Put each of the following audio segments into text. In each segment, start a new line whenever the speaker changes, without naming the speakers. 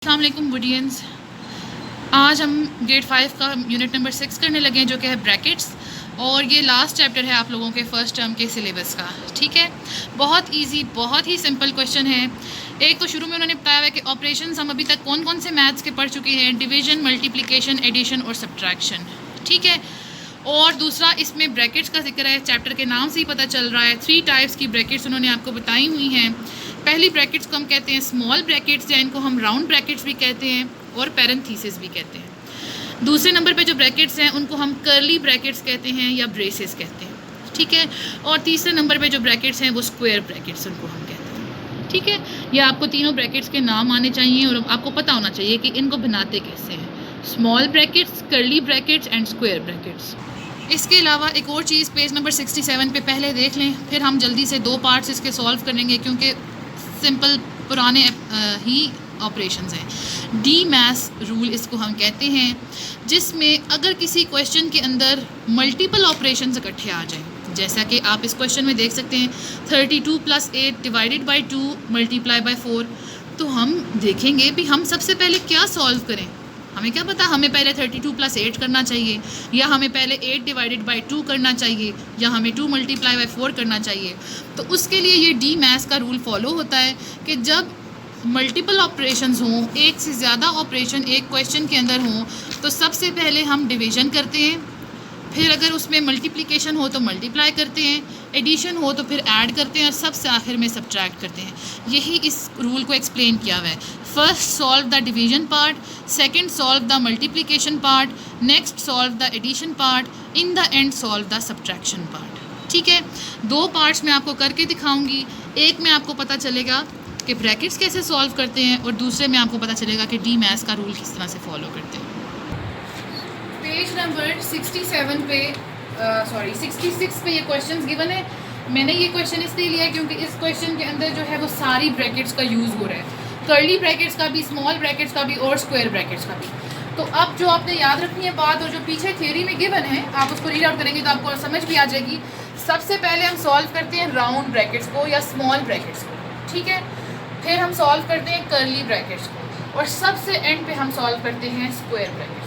अस्सलाम वालेकुम बुडियंस। आज हम ग्रेड 5 का यूनिट नंबर 6 करने लगे हैं जो कि है ब्रैकेट्स, और ये लास्ट चैप्टर है आप लोगों के फर्स्ट टर्म के सिलेबस का। ठीक है, बहुत इजी, बहुत ही सिंपल क्वेश्चन है। एक तो शुरू में उन्होंने बताया है कि ऑपरेशंस हम अभी तक कौन कौन से मैथ्स के पढ़ चुके हैं, डिवीजन, मल्टीप्लिकेशन, एडिशन और सब्ट्रैक्शन। ठीक है, और दूसरा इसमें ब्रैकेट्स का जिक्र है। चैप्टर के नाम से ही पता चल रहा है 3 टाइप्स की ब्रैकेट्स उन्होंने आपको बताई हुई हैं। पहली ब्रैकेट्स को हम कहते हैं स्मॉल ब्रैकेट्स, या इनको हम राउंड ब्रैकेट्स भी कहते हैं और पैरेंथेसिस भी कहते हैं। दूसरे नंबर पे जो ब्रैकेट्स हैं उनको हम कर्ली ब्रैकेट्स कहते हैं या ब्रेसेस कहते हैं। ठीक है, और तीसरे नंबर पे जो ब्रैकेट्स हैं वो स्क्वायर ब्रैकेट्स उनको हम कहते हैं। ठीक है, ये आपको तीनों ब्रैकेट्स के नाम आने चाहिए और आपको पता होना चाहिए कि इनको बनाते कैसे हैं। Small brackets, curly brackets and square brackets. इसके अलावा एक और चीज़ पेज नंबर 67 पे पहले देख लें, फिर हम जल्दी से 2 पार्ट्स इसके सॉल्व करेंगे क्योंकि सिंपल पुराने ही ऑपरेशंस हैं। डी मैथ्स रूल इसको हम कहते हैं, जिसमें अगर किसी क्वेश्चन के अंदर मल्टीपल ऑपरेशंस इकट्ठे आ जाएं, जैसा कि आप इस क्वेश्चन में देख सकते हैं 32 + 8 डिवाइडेड बाई 2 मल्टीप्लाई बाई 4, तो हम देखेंगे भी हम सबसे पहले क्या सॉल्व करें। हमें क्या पता, हमें पहले 32 + 8 करना चाहिए, या हमें पहले 8 डिवाइडेड बाई 2 करना चाहिए, या हमें 2 मल्टीप्लाई बाई 4 करना चाहिए। तो उसके लिए ये डी मैथ्स का रूल फॉलो होता है कि जब मल्टीपल ऑपरेशंस हों, एक से ज़्यादा ऑपरेशन एक क्वेश्चन के अंदर हों, तो सबसे पहले हम डिवीज़न करते हैं, फिर अगर उसमें मल्टीप्लिकेशन हो तो मल्टीप्लाई करते हैं, एडिशन हो तो फिर ऐड करते हैं, और सबसे आखिर में सब्ट्रैक्ट करते हैं। यही इस रूल को एक्सप्लेन किया हुआ है। First solve the division part, second solve the multiplication part, next solve the addition part, in the end solve the subtraction part. ठीक है, 2 पार्ट्स मैं आपको करके दिखाऊंगी। एक में आपको पता चलेगा कि ब्रैकेट्स कैसे सॉल्व करते हैं, और दूसरे में आपको पता चलेगा कि डी मैथ्स का रूल किस तरह से फॉलो करते हैं। पेज नंबर 67 पे 66 पे ये क्वेश्चंस गिवन है। मैंने ये क्वेश्चन इसलिए लिया है क्योंकि इस क्वेश्चन के अंदर जो है वो सारी ब्रैकेट्स का यूज़ हो रहा है, कर्ली ब्रैकेट्स का भी, स्मॉल ब्रैकेट्स का भी और स्क्वायर ब्रैकेट्स का भी। तो अब जो आपने याद रखनी है बात, और जो पीछे थ्योरी में गिवन है आप उसको रीड आउट करेंगे तो आपको समझ भी आ जाएगी। सबसे पहले हम सॉल्व करते हैं राउंड ब्रैकेट्स को या स्मॉल ब्रैकेट्स को, ठीक है, फिर हम सॉल्व करते हैं कर्ली ब्रैकेट्स को, और सबसे एंड पे हम सॉल्व करते हैं स्क्वायर ब्रैकेट्स को।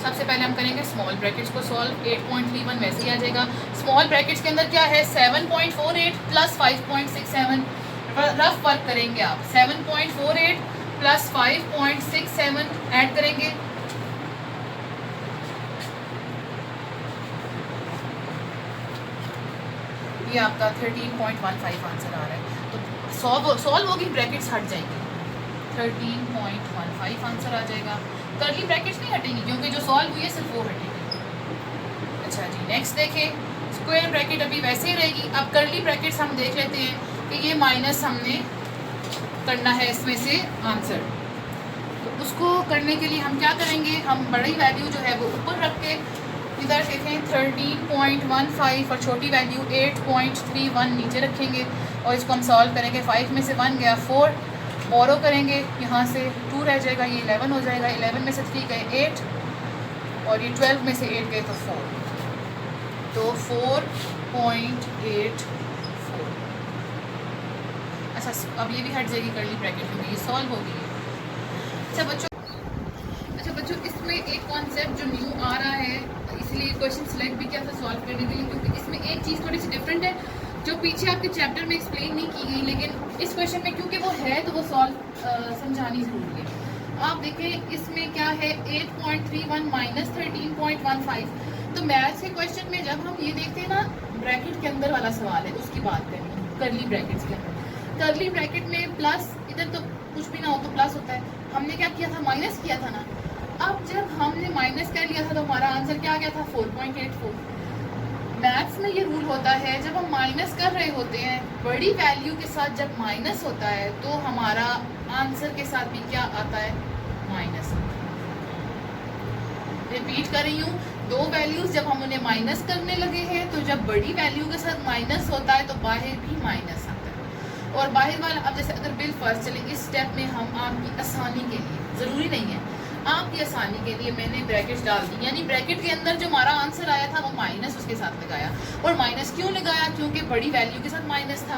सबसे पहले हम करेंगे स्मॉल ब्रैकेट्स को सॉल्व। 8.31 वैसे ही आ जाएगा। स्मॉल ब्रैकेट्स के अंदर क्या है, 7.48 + 5.67, रफ वर्क करेंगे आप। 7.48 + 5.67 ऐड करेंगे, ये आपका 13.15 आंसर आ रहा है। तो सॉल्व होगी, ब्रैकेट्स हट जाएंगे, 13.15 आंसर आ जाएगा। कर्ली ब्रैकेट्स नहीं हटेंगी क्योंकि जो सॉल्व हुई है सिर्फ वो हटेगी। अच्छा जी, नेक्स्ट देखें, स्क्वायर ब्रैकेट अभी वैसे ही रहेगी। अब कर्ली ब्रैकेट्स हम देख लेते हैं कि ये माइनस हमने करना है इसमें से आंसर। तो उसको करने के लिए हम क्या करेंगे, हम बड़ी वैल्यू जो है वो ऊपर रख के इधर देखें 13.15 और छोटी वैल्यू 8.31 नीचे रखेंगे, और इसको हम सॉल्व करेंगे। 5 में से 1 गया 4, बोरो करेंगे, यहाँ से 2 रह जाएगा, ये 11 हो जाएगा। 11 में से 3 गए 8, और ये 12 में से 8 गए तो 4, तो 4.84। अच्छा, अब ये भी हट जाएगी कर्ली ब्रैकेट क्योंकि ये सॉल्व हो गई है। अच्छा बच्चों, इसमें एक कॉन्सेप्ट जो न्यू आ रहा है, इसलिए क्वेश्चन सिलेक्ट भी किया था सॉल्व करने के लिए, क्योंकि इसमें एक चीज़ थोड़ी सी डिफरेंट है जो पीछे आपके चैप्टर में एक्सप्लेन नहीं की गई, लेकिन इस क्वेश्चन में क्योंकि वो है तो वो सॉल्व समझानी ज़रूरी है। आप देखें इसमें क्या है, 8.31 - 13.15। तो मैथ्स के क्वेश्चन में जब हम ये देखते हैं ना, ब्रैकेट के अंदर वाला सवाल है उसकी बात करें, कर्ली ब्रैकेट्स के अंदर। कर्ली ब्रैकेट में प्लस, इधर तो कुछ भी ना हो तो प्लस होता है, हमने क्या किया था, माइनस किया था ना। अब जब हमने माइनस कर लिया था तो हमारा आंसर क्या आ गया था, 4.84। मैथ्स में ये रूल होता है, जब हम माइनस कर रहे होते हैं बड़ी वैल्यू के साथ, जब माइनस होता है तो हमारा आंसर के साथ भी क्या आता है, माइनस। रिपीट कर रही हूँ, 2 वैल्यूज जब हम उन्हें माइनस करने लगे हैं, तो जब बड़ी वैल्यू के साथ माइनस होता है तो बाहर भी माइनस आता है। और बाहर वाला, अब जैसे अगर बिल फर्स्ट चले, इस स्टेप में हम आपकी आसानी के लिए, ज़रूरी नहीं है, आपकी आसानी के लिए मैंने ब्रैकेट्स डाल दी, यानी ब्रैकेट के अंदर जो हमारा आंसर आया था वो माइनस उसके साथ लगाया। और माइनस क्यों लगाया, क्योंकि बड़ी वैल्यू के साथ माइनस था।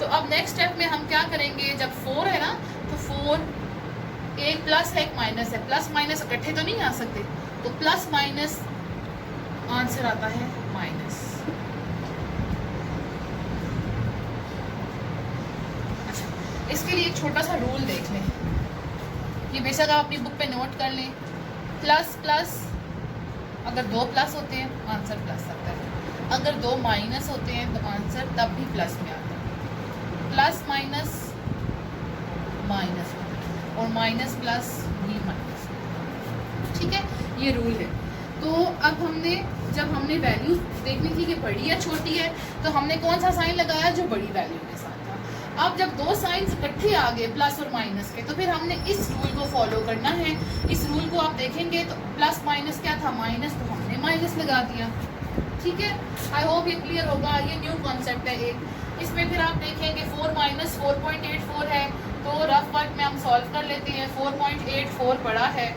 तो अब नेक्स्ट स्टेप में हम क्या करेंगे, जब 4 है ना, तो 4, एक प्लस है एक माइनस है, प्लस माइनस इकट्ठे तो नहीं आ सकते, तो प्लस माइनस आंसर आता है माइनस। अच्छा, इसके लिए एक छोटा सा रूल देख लें, ये बेशक आप अपनी बुक पे नोट कर लें। प्लस प्लस, अगर 2 प्लस होते हैं आंसर प्लस आता है, अगर 2 माइनस होते हैं तो आंसर तब भी प्लस में आता है। प्लस माइनस माइनस और माइनस प्लस भी माइनस, ठीक है, ये रूल है। तो अब जब हमने वैल्यू देखनी थी कि बड़ी या छोटी है, तो हमने कौन सा साइन लगाया, जो बड़ी वैल्यू के साथ था। अब जब 2 साइंस इकट्ठे आ गए प्लस और माइनस के, तो फिर हमने इस रूल को फॉलो करना है। इस रूल को आप देखेंगे तो प्लस माइनस क्या था, माइनस, तो हमने माइनस लगा दिया, ठीक है। आई होप ये क्लियर होगा, ये न्यू कॉन्सेप्ट है एक। इसमें फिर आप देखेंगे 4 माइनस 4.84 है, तो रफ वर्क में हम सॉल्व कर लेते हैं। 4.84 बड़ा है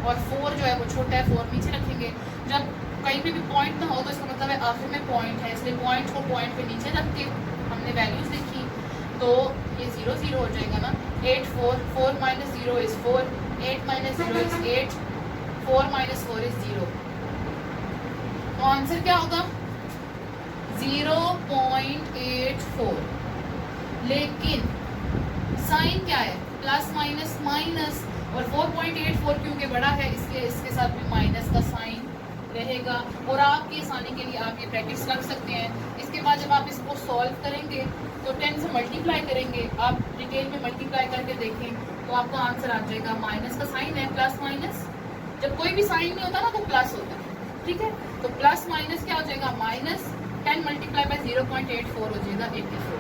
और 4 जो है वो छोटा है, 4 नीचे रखेंगे। जब कहीं पे भी पॉइंट ना हो तो इसका मतलब है आखिर में पॉइंट है, इसलिए पॉइंट को पॉइंट पे नीचे रख के हमने वैल्यूज लिखी, तो ये 0 0 हो जाएगा ना। 8 4, 4 minus 0 is 4, 8 minus 0 is 8, 4 minus 4 is 0। तो आंसर क्या होगा, 0.84। लेकिन साइन क्या है, प्लस माइनस माइनस, और 4.84 क्योंकि बड़ा है इसलिए इसके साथ भी माइनस का साइन रहेगा। और आपकी आसानी के लिए आप ये ब्रैकेट्स रख सकते हैं। इसके बाद जब आप इसको सॉल्व करेंगे तो 10 से मल्टीप्लाई करेंगे, आप डिटेल में मल्टीप्लाई करके देखें तो आपका आंसर आ जाएगा। माइनस का साइन है, प्लस माइनस, जब कोई भी साइन नहीं होता ना तो प्लस होता है, ठीक है। तो प्लस माइनस क्या हो जाएगा, माइनस 10 मल्टीप्लाई बाई 0.84 हो जाएगा 84।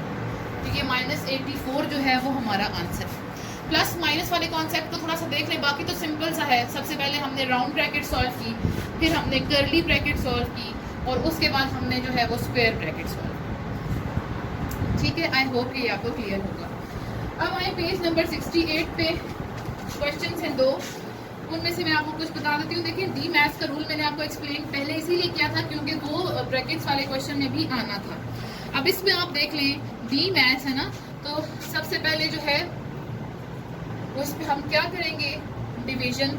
तो ये माइनस 84 जो है वो हमारा आंसर है। प्लस माइनस वाले कॉन्सेप्ट को थोड़ा सा देख लें, बाकी तो सिंपल सा है। सबसे पहले हमने राउंड ब्रैकेट सॉल्व की, फिर हमने कर्ली ब्रैकेट सॉल्व की, और उसके बाद हमने जो है वो स्क्वायर ब्रैकेट सॉल्व, ठीक है। आई होप ये आपको क्लियर होगा। अब आए पेज नंबर 68 पे, क्वेश्चन हैं 2, उनमें से मैं आपको कुछ बता देती हूँ। देखिए, डी मैथ्स का रूल मैंने आपको एक्सप्लेन पहले इसीलिए किया था क्योंकि 2 ब्रैकेट्स वाले क्वेश्चन में भी आना था। अब इसमें आप देख लें, डी मैथ्स है ना, तो सबसे पहले जो है उस पर हम क्या करेंगे, डिवीजन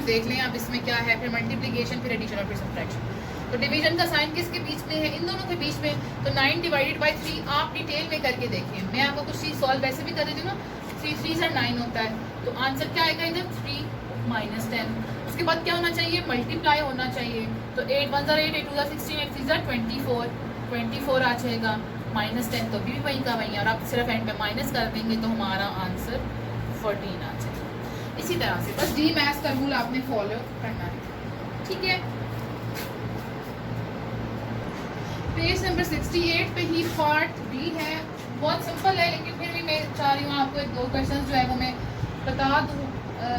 देख लें आप इसमें क्या है, फिर मल्टीप्लिकेशन, फिर एडिशन और फिर सब्ट्रैक्शन। तो डिवीजन का साइन किसके बीच में है, इन दोनों के बीच में। तो 9 डिवाइडेड बाई 3 आप डिटेल में करके देखिए, मैं आपको कुछ चीज़ सॉल्व वैसे भी कर देती हूँ ना। 3 3 9 होता है, तो आंसर क्या आएगा इधर, 3 माइनस 10। उसके बाद क्या होना चाहिए, मल्टीप्लाई होना चाहिए। तो 8 1 8, 8 2 16, 8 3 24, 24 आ जाएगा, माइनस 10 तो भी वही का वही, और आप सिर्फ एंड पे माइनस कर देंगे तो हमारा आंसर 14 आ जाएगा। इसी तरह से बस डी मैथ्स का रूल आपने फॉलो करना है, ठीक है। पेज नंबर 68 पे ही पार्ट बी है, बहुत सिंपल है, लेकिन फिर भी मैं चाह रही हूँ आपको 1-2 क्वेश्चन जो है वो मैं बता दूँ।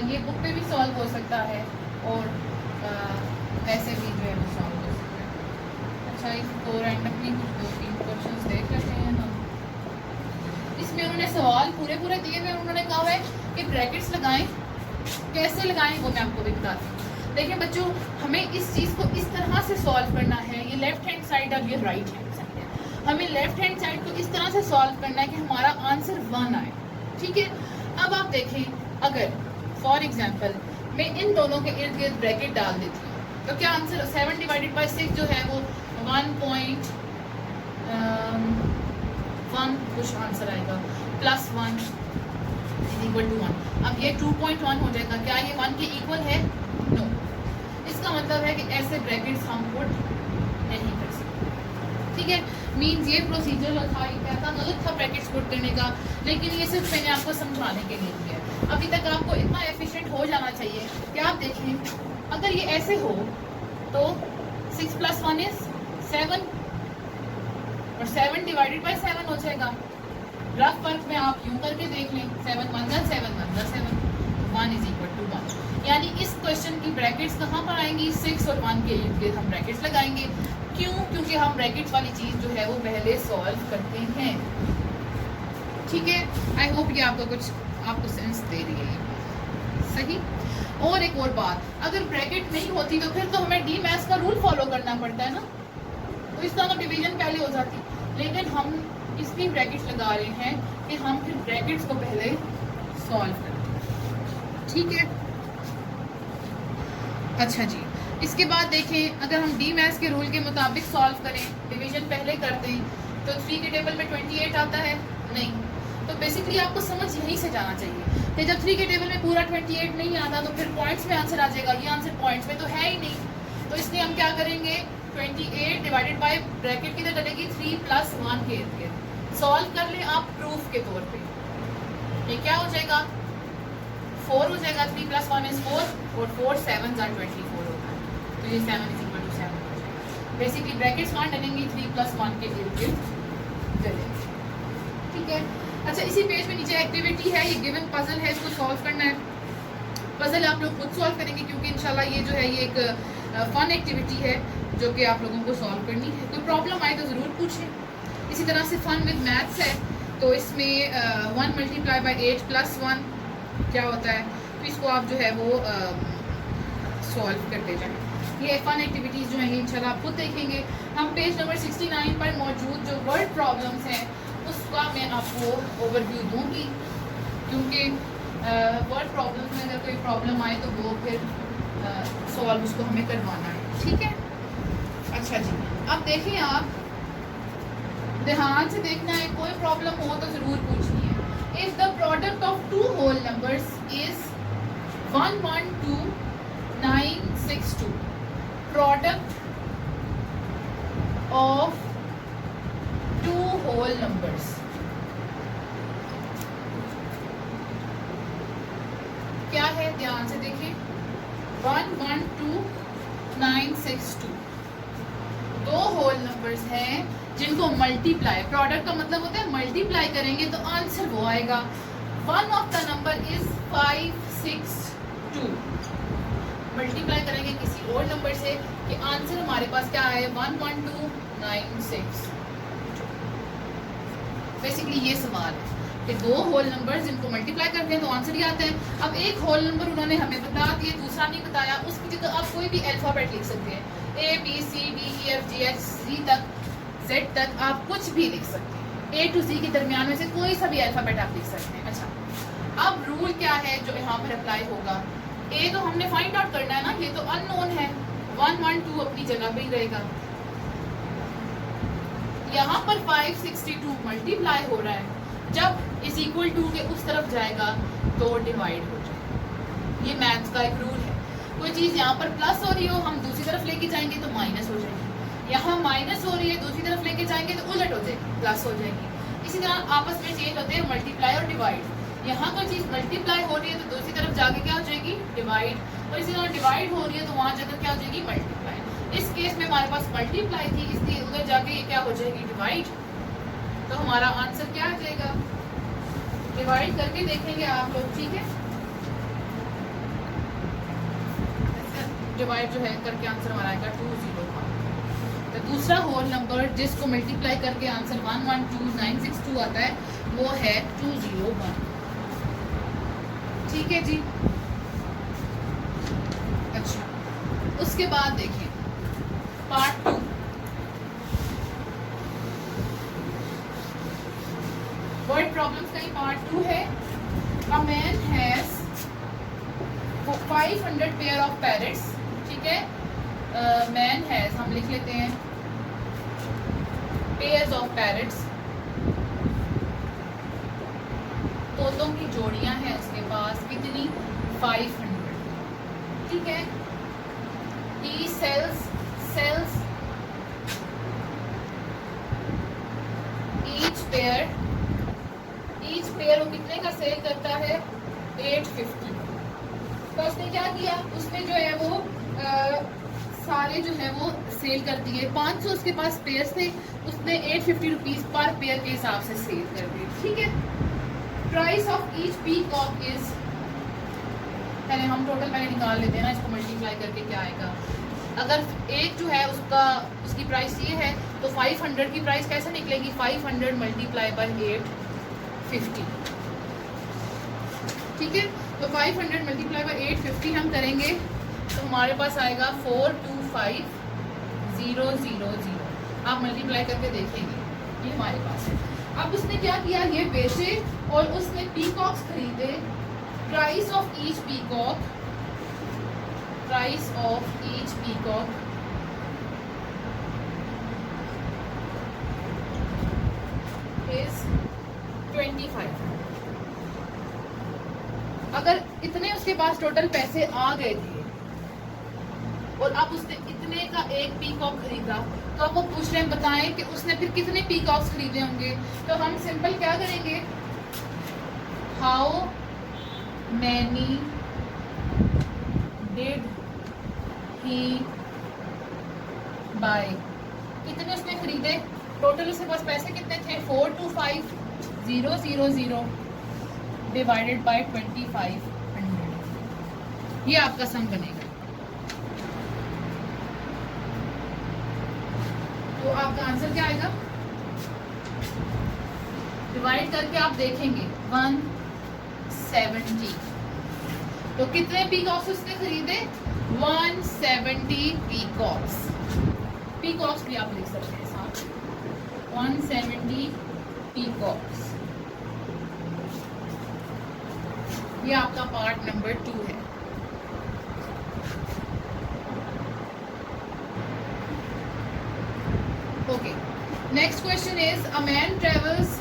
ये बुक पे भी सॉल्व हो सकता है और वैसे भी जो है वो सॉल्व हो सकता है। अच्छा, इसको रैंडमली 2-3 क्वेश्चन देख लेते हैं हम। इसमें उन्होंने सवाल पूरे दिए हुए, उन्होंने कहा है कि ब्रैकेट्स लगाएं, कैसे लगाएं वो मैं आपको भी बताती हूँ। देखिए बच्चों, हमें इस चीज़ को इस तरह से सॉल्व करना है, ये लेफ्ट हैंड साइड और ये राइट हैंड साइड है। हमें लेफ्ट हैंड साइड को इस तरह से सॉल्व करना है कि हमारा आंसर 1 आए, ठीक है। अब आप देखें, अगर फॉर एग्जाम्पल मैं इन दोनों के इर्द गिर्द ब्रैकेट डाल देती हूँ तो क्या आंसर 7 डिवाइडेड बाई 6 जो है वो 1.1 कुछ आंसर आएगा, +1 = 1। अब ये 2.1 हो जाएगा, क्या ये 1 के इक्वल है, नो। इसका मतलब है कि ऐसे ब्रैकेट्स हम पुट नहीं कर सकते, ठीक है। मीन्स ये प्रोसीजर था, ये कहता गलत था ब्रैकेट्स पुट करने का, लेकिन ये सिर्फ मैंने आपको समझाने के लिए किया। अभी तक आपको इतना एफिशिएंट हो जाना चाहिए कि आप देखें, अगर ये ऐसे हो तो 6 + 1 = 7 और 7 डिवाइडेड बाई 7 हो जाएगा। रफ वर्क में आप यूं करके देख लें, 7 1 7 1 7 1 = 1। यानी इस क्वेश्चन की ब्रैकेट्स कहाँ पर आएंगी, 6 और 1 के इर्द गिर्द हम ब्रैकेट्स लगाएंगे। क्यों, क्योंकि हम ब्रैकेट्स वाली चीज़ जो है वो पहले सॉल्व करते हैं, ठीक है। आई होप ये आपको सेंस दे रही है, सही। और एक और बात, अगर ब्रैकेट नहीं होती तो फिर तो हमें डी मैथ्स का रूल फॉलो करना पड़ता है ना, तो इस तरह डिवीजन पहले हो जाती। लेकिन हम इसलिए ब्रैकेट्स लगा रहे हैं कि हम फिर ब्रैकेट्स को पहले सॉल्व करें, ठीक है। अच्छा जी, इसके बाद देखें, अगर हम डी मैथ्स के रूल के मुताबिक सॉल्व करें, डिवीजन पहले करते हैं, तो 3 के टेबल में 28 आता है नहीं। तो बेसिकली आपको समझ यहीं से जाना चाहिए कि जब 3 के टेबल में पूरा 28 नहीं आता तो फिर पॉइंट्स में आंसर आ जाएगा। ये आंसर पॉइंट्स में तो है ही नहीं, तो इसलिए हम क्या करेंगे, 28 डिवाइडेड बाय ब्रैकेट किधर डलेगी, 3 + 1 के इर्द गिर्द। सॉल्व कर लें आप प्रूफ के तौर पे, ये क्या हो जाएगा, 4 हो जाएगा, 3 + 1 = 4 और 4 7 = 24 होगा, तो ये 7 = 7 हो जाएगा। बेसिकली ब्रैकेट्स कहाँ डलेंगी, 3 + 1 के इर्द गिर्द डलेंगे, ठीक है। अच्छा, इसी पेज में नीचे एक्टिविटी है, ये गिवन पजल है, इसको सॉल्व करना है। पजल आप लोग खुद सॉल्व करेंगे क्योंकि इंशाल्लाह ये जो है ये एक फन एक्टिविटी है जो कि आप लोगों को सॉल्व करनी है। कोई प्रॉब्लम आए तो ज़रूर पूछें। इसी तरह से फन विद मैथ्स है, तो इसमें 1 × 8 + 1 क्या होता है, तो इसको आप जो है वो सॉल्व करते जाएं। ये फन एक्टिविटीज़ जो हैं इंशाल्लाह आप खुद देखेंगे। हम पेज नंबर 69 पर मौजूद जो वर्ड प्रॉब्लम्स हैं उसका मैं आपको ओवरव्यू दूंगी, क्योंकि वर्ड प्रॉब्लम्स में अगर कोई प्रॉब्लम आए तो वो फिर सॉल्व उसको हमें करवाना है, ठीक है। अच्छा जी, अब देखें, आप ध्यान से देखना है, कोई प्रॉब्लम हो तो ज़रूर पूछनी है। If the product of 2 whole numbers is 112,962, product of 2 whole numbers, क्या है, ध्यान से देखिए, 112,962 2 होल नंबर्स हैं जिनको मल्टीप्लाई, प्रोडक्ट का मतलब होता है मल्टीप्लाई करेंगे तो आंसर वो आएगा। One of the number is 562, multiply करेंगे किसी और नंबर से कि आंसर हमारे पास क्या आए, 112,962। बेसिकली ये सवाल है कि 2 होल नंबर जिनको मल्टीप्लाई करते हैं तो आंसर ही आता है। अब एक होल नंबर उन्होंने हमें बता दिया, दूसरा नहीं बताया, उसकी जगह आप कोई भी अल्फ़ाबेट लिख सकते हैं, ABCDEFGHC तक, Z तक आप कुछ भी लिख सकते हैं, A to Z के दरमियान में से कोई सा भी अल्फ़ाबेट आप लिख सकते हैं। अच्छा, अब रूल क्या है जो यहाँ पर अप्लाई होगा, A तो हमने फाइंड आउट करना है ना, ये तो अननोन है, 112 अपनी जगह पे ही रहेगा। यहाँ पर 562 मल्टीप्लाई हो रहा है, जब इज इक्वल टू के उस तरफ जाएगा तो डिवाइड हो जाएगा। ये मैथ्स का एक रूल है, कोई चीज़ यहाँ पर प्लस हो रही हो हम दूसरी तरफ लेके जाएंगे तो माइनस हो जाएगी, यहाँ माइनस हो रही है दूसरी तरफ लेके जाएंगे तो उलट हो जाएगी, प्लस हो जाएगी। इसी तरह आपस में चेंज होते हैं मल्टीप्लाई और डिवाइड। यहाँ कोई चीज़ मल्टीप्लाई हो रही है तो दूसरी तरफ जाके क्या हो जाएगी, डिवाइड, और इसी तरह डिवाइड हो रही है तो वहाँ जाकर क्या हो जाएगी, मल्टीप्लाई। इस केस में हमारे पास मल्टीप्लाई थी, इसलिए उधर जाके ये क्या हो जाएगी, डिवाइड, तो हमारा आंसर क्या आ जाएगा, डिवाइड करके देखेंगे आप लोग, ठीक है। डिवाइड जो है करके आंसर हमारा आएगा 201। तो दूसरा होल नंबर जिसको मल्टीप्लाई करके आंसर 112,962 आता है वो है 201, ठीक है जी। अच्छा, उसके बाद देखें पार्ट 2, वर्ड प्रॉब्लम्स का ही पार्ट 2 है। A man has 500 pair of parrots, ठीक है। मैन हैज, हम लिख लेते हैं पेयर्स ऑफ पैरेट्स, तोतों की जोड़ियां हैं उसके पास, कितनी, 500, ठीक है। ही सेल्स ईच पेयर वो कितने का सेल करता है, 850। तो उसने क्या किया, उसने जो है वो सारे जो है वो सेल कर दिए, 500 उसके पास पेयर थे, उसने 850 रुपीज़ पर पेयर के हिसाब से सेल कर दिए, ठीक है। Price of each peacock is, पहले हम टोटल पहले निकाल लेते हैं ना, इसको मल्टीप्लाई करके क्या आएगा। अगर एक जो है उसकी प्राइस ये है तो 500 की प्राइस कैसे निकलेगी, 500 मल्टीप्लाई बाय 850, ठीक है। तो 500 मल्टीप्लाई बाय 850 हम करेंगे तो हमारे पास आएगा 425,000। आप मल्टीप्लाई करके देखेंगे, ये हमारे पास है। अब उसने क्या किया, ये बेचे और उसने पीकॉक्स खरीदे। Price of each peacock, price of each peacock is 25। अगर इतने उसके पास टोटल पैसे आ गए थे और अब उसने इतने का एक पीकॉक खरीदा, तो अब वो पूछ रहे हैं बताएं कि उसने फिर कितने पीकॉक्स खरीदे होंगे। तो हम सिंपल क्या करेंगे, how many did he buy, कितने उसने खरीदे, टोटल उसके पास पैसे कितने थे, 425,000 डिवाइडेड बाय 2500, ये आपका सम बनेगा। तो आपका आंसर क्या आएगा, डिवाइड करके आप देखेंगे 170। तो कितने पीकॉक्स उसने खरीदे, 170 पीकॉक्स। पीकॉक्स भी आप लिख सकते हैं साथ, 170 पीकॉक्स। ये आपका पार्ट नंबर 2 है। Okay. Next question is, a man travels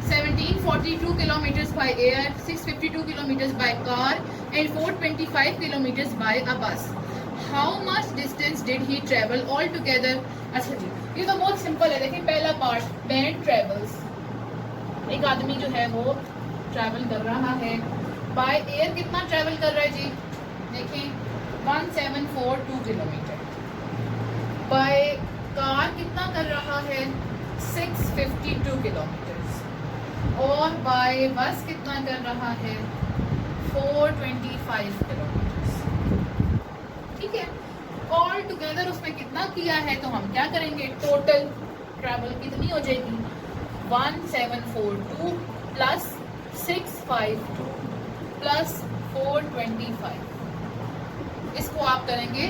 1742 kilometers by air, 652 kilometers by car, and 425 kilometers by a bus. How much distance did he travel altogether? अच्छा जी, ये तो बहुत सिंपल है। देखिए पहला पार्ट, man travels, एक आदमी जो है वो ट्रैवल कर रहा है। बाय एयर कितना ट्रैवल कर रहा है जी, देखिए 1742 किलोमीटर। बाय कार कितना कर रहा है, 652 किलोमीटर। और बाय बस कितना कर रहा है, 425 किलोमीटर। ठीक है, ऑल टुगेदर उसमें कितना किया है, तो हम क्या करेंगे, टोटल ट्रैवल कितनी हो जाएगी, 1742 प्लस 652 प्लस 425, इसको आप करेंगे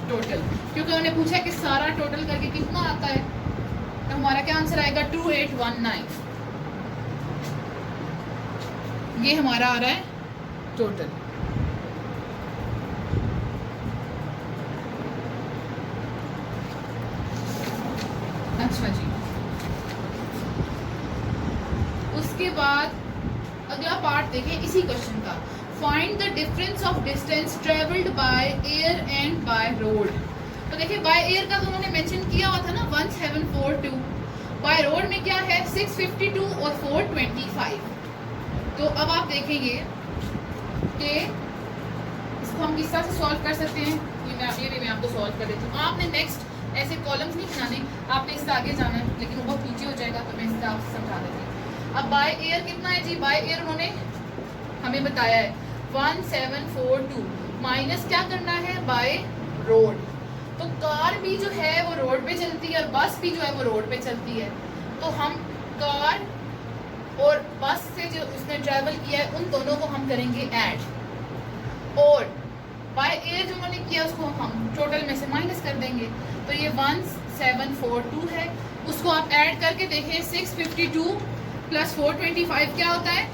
टोटल, क्योंकि उन्होंने पूछा कि सारा टोटल करके कितना आता है, तो हमारा क्या आंसर आएगा, 2819। ये हमारा आ रहा है टोटल। अच्छा जी, उसके बाद अगला पार्ट देखें इसी क्वेश्चन का, find the difference of distance travelled by air and by road. तो देखिए बाय एयर का तो उन्होंने मेंशन किया हुआ था ना 1742, बाय रोड में क्या है 652 और 425। तो अब आप देखेंगे कि इसको हम किस तरह से सॉल्व कर सकते हैं, ये भी मैं आपको सॉल्व कर देती हूँ। आपने नेक्स्ट ऐसे कॉलम्स नहीं बनाने, आपने इससे आगे जाना है, लेकिन वो बहुत पीछे हो जाएगा, तो मैं इसका आपसे समझा देती हूँ। अब बाय एयर कितना है जी, बाय एयर उन्होंने हमें बताया है 1742 माइनस क्या करना है, बाय रोड। तो कार भी जो है वो रोड पे चलती है और बस भी जो है वो रोड पे चलती है, तो हम कार और बस से जो उसने ट्रैवल किया है उन दोनों को हम करेंगे ऐड, और बाय एयर जो उन्होंने किया उसको हम टोटल में से माइनस कर देंगे। तो ये 1742 है, उसको आप ऐड करके देखें, 652 प्लस 425 क्या होता है।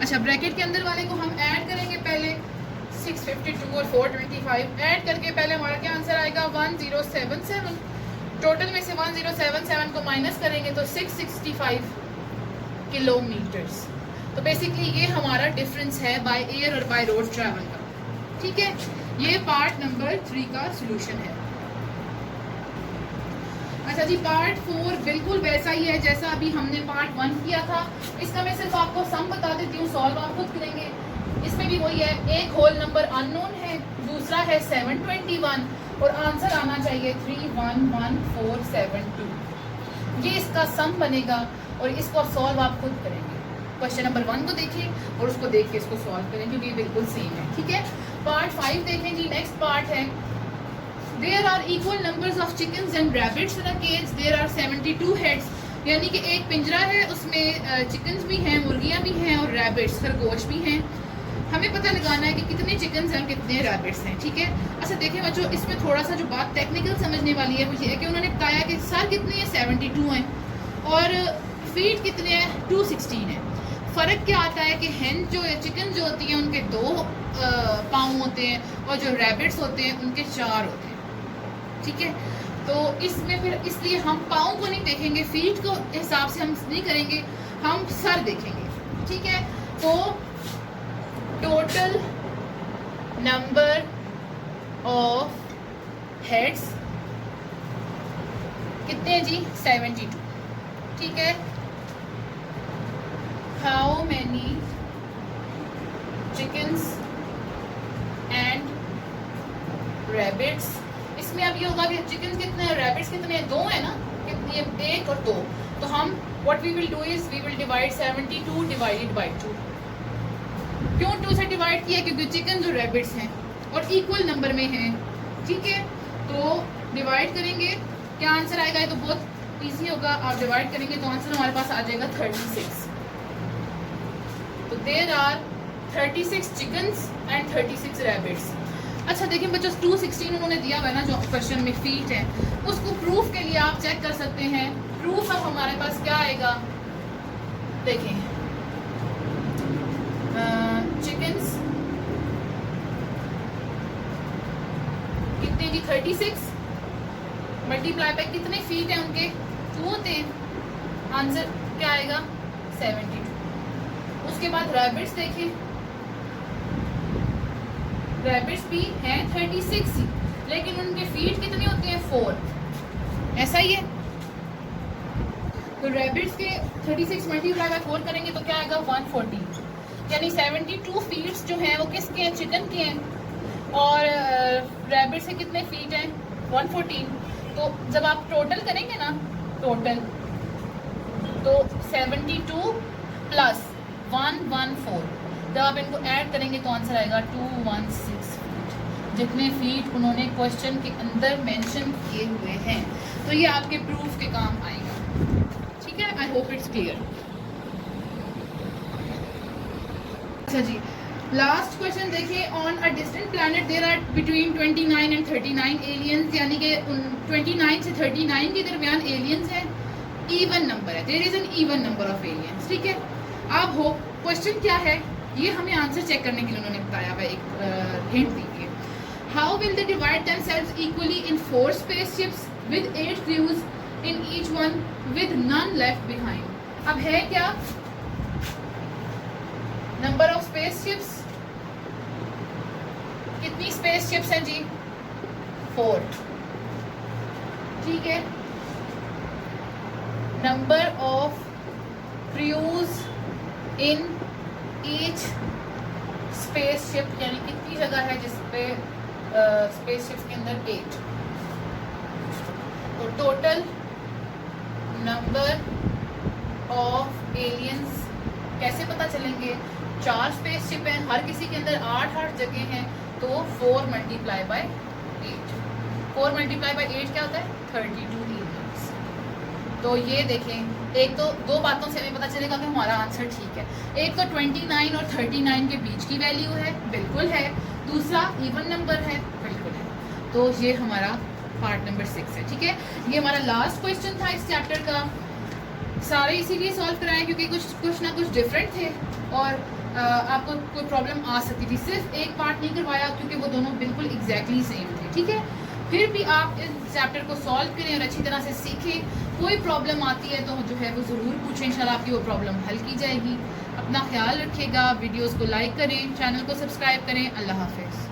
अच्छा, ब्रैकेट के अंदर वाले को हम ऐड करेंगे पहले, 652 और 425 ऐड करके पहले हमारा क्या आंसर आएगा, 1077। टोटल में से 1077 को माइनस करेंगे तो 665 किलोमीटर्स। तो बेसिकली ये हमारा डिफरेंस है बाय एयर और बाय रोड ट्रैवल का। ठीक है, ये पार्ट नंबर 3 का सॉल्यूशन है। अच्छा जी, पार्ट 4 बिल्कुल वैसा ही है जैसा अभी हमने पार्ट 1 किया था। इसका मैं सिर्फ आपको सम बता देती हूँ, सॉल्व आप खुद करेंगे। इसमें भी वही है, एक होल नंबर अननोन है, दूसरा है 721 और आंसर आना चाहिए 311472। ये इसका सम बनेगा और इसको सॉल्व आप खुद करेंगे। क्वेश्चन नंबर 1 को देखें और उसको देख के इसको सॉल्व करें, क्योंकि ये बिल्कुल सेम है। ठीक है, पार्ट 5 देखें जी, नेक्स्ट पार्ट है, there are equal numbers of chickens and rabbits in a cage, there are 72 heads. यानी कि एक पिंजरा है, उसमें चिकन्स भी हैं, मुर्गियाँ भी हैं और रैबिट्स खरगोश भी हैं। हमें पता लगाना है कि कितने चिकन्स हैं, कितने रैबिट्स हैं। ठीक है, अच्छा देखें बच्चों, इसमें थोड़ा सा जो बात टेक्निकल समझने वाली है वो ये है कि उन्होंने बताया कि सर कितनी है, 72 हैं और फीट कितने हैं? 216 है। फ़र्क क्या आता है कि hen जो है, चिकन जो होती है उनके 2 पाँव होते हैं और जो रैबिट्स होते हैं उनके 4 होते हैं, ठीक है। तो इसमें फिर इसलिए हम पाँव को नहीं देखेंगे, फीट को हिसाब से हम नहीं करेंगे, हम सर देखेंगे, ठीक है। तो टोटल नंबर ऑफ हेड्स कितने हैं जी? 72, ठीक है। How many chickens and rabbits, इसमें अब ये होगा कि चिकन कितने हैं, रैबिट्स कितने हैं? 2 है ना, कितनी है? 1 और 2। तो हम what we will do is we will divide 72 divided by 2। क्यों 2 से डिवाइड किया? क्योंकि चिकन जो रैबिट्स हैं और इक्वल नंबर में हैं, ठीक है। तो डिवाइड करेंगे, क्या आंसर आएगा? ये तो बहुत ईजी होगा, आप डिवाइड करेंगे तो आंसर हमारे पास आ जाएगा 36। तो there are 36 chickens and 36 rabbits. अच्छा देखिए बच्चों, 216 उन्होंने दिया हुआ है ना जो क्वेश्चन में फीट है, उसको प्रूफ के लिए आप चेक कर सकते हैं। प्रूफ अब हमारे पास क्या आएगा? देखें, चिकन्स कितने जी? 36 मल्टीप्लाई बाय कितने फीट हैं उनके? 2 होते हैं। आंसर क्या आएगा? 72। उसके बाद रैबिट्स देखें, रैबिट्स भी हैं 36 ही, लेकिन उनके फीट कितने होते हैं? 4। ऐसा ही है। तो रैबिट्स के 36 मल्टीप्लाई बाय 4 करेंगे तो क्या आएगा? 140। यानी 72 फीट्स जो हैं वो किसके हैं? चिकन के हैं। और रैबिट्स के कितने फीट हैं? 114। तो जब आप टोटल करेंगे ना, टोटल तो 72 प्लस 114, जब आप इनको ऐड करेंगे तो आंसर आएगा 216 फीट, जितने फीट उन्होंने क्वेश्चन के अंदर मेंशन किए हुए हैं। तो ये आपके प्रूफ के काम आएगा, ठीक है। I hope it's clear. अच्छा जी, लास्ट क्वेश्चन देखिए। On a distant planet there are between 29 and 39 aliens, यानी कि 29 से 39 के दरमियान एलियंस हैं। इवन नंबर है, there is an even number of aliens, ठीक है। अब हो क्वेश्चन क्या है, ये हमें आंसर चेक करने के लिए उन्होंने बताया हुआ, एक हिंट दीजिए। How will they divide themselves equally in 4 spaceships with 8 crews in each one with none left behind. अब है क्या? नंबर ऑफ स्पेसशिप्स, कितनी स्पेसशिप्स हैं जी? 4, ठीक है। Number of crews in each spaceship, यानी कितनी जगह है जिसपे स्पेसशिप्स के अंदर 8। तो टोटल नंबर ऑफ एलियंस कैसे पता चलेंगे? 4 स्पेसशिप हैं, हर किसी के अंदर 8 जगह हैं, तो 4 मल्टीप्लाई बाय 8। 4 मल्टीप्लाई बाय 8 क्या होता है? 32 एलियंस। तो ये देखें, एक तो 2 बातों से हमें पता चलेगा कि हमारा आंसर ठीक है। एक तो 29 और 39 के बीच की वैल्यू है, बिल्कुल है। दूसरा इवन नंबर है, बिल्कुल है। तो ये हमारा पार्ट नंबर 6 है, ठीक है। ये हमारा लास्ट क्वेश्चन था इस चैप्टर का। सारे इसीलिए सॉल्व कराएं क्योंकि कुछ ना कुछ डिफरेंट थे और आपको कोई प्रॉब्लम आ सकती थी। सिर्फ एक पार्ट नहीं करवाया क्योंकि वो दोनों बिल्कुल एग्जैक्टली सेम थे, ठीक है। फिर भी आप इस चैप्टर को सॉल्व करें और अच्छी तरह से सीखें। कोई प्रॉब्लम आती है तो जो है वो ज़रूर पूछें, इंशाल्लाह आपकी वो प्रॉब्लम हल की जाएगी। अपना ख्याल रखिएगा, वीडियोज़ को लाइक करें, चैनल को सब्सक्राइब करें। अल्लाह हाफिज़।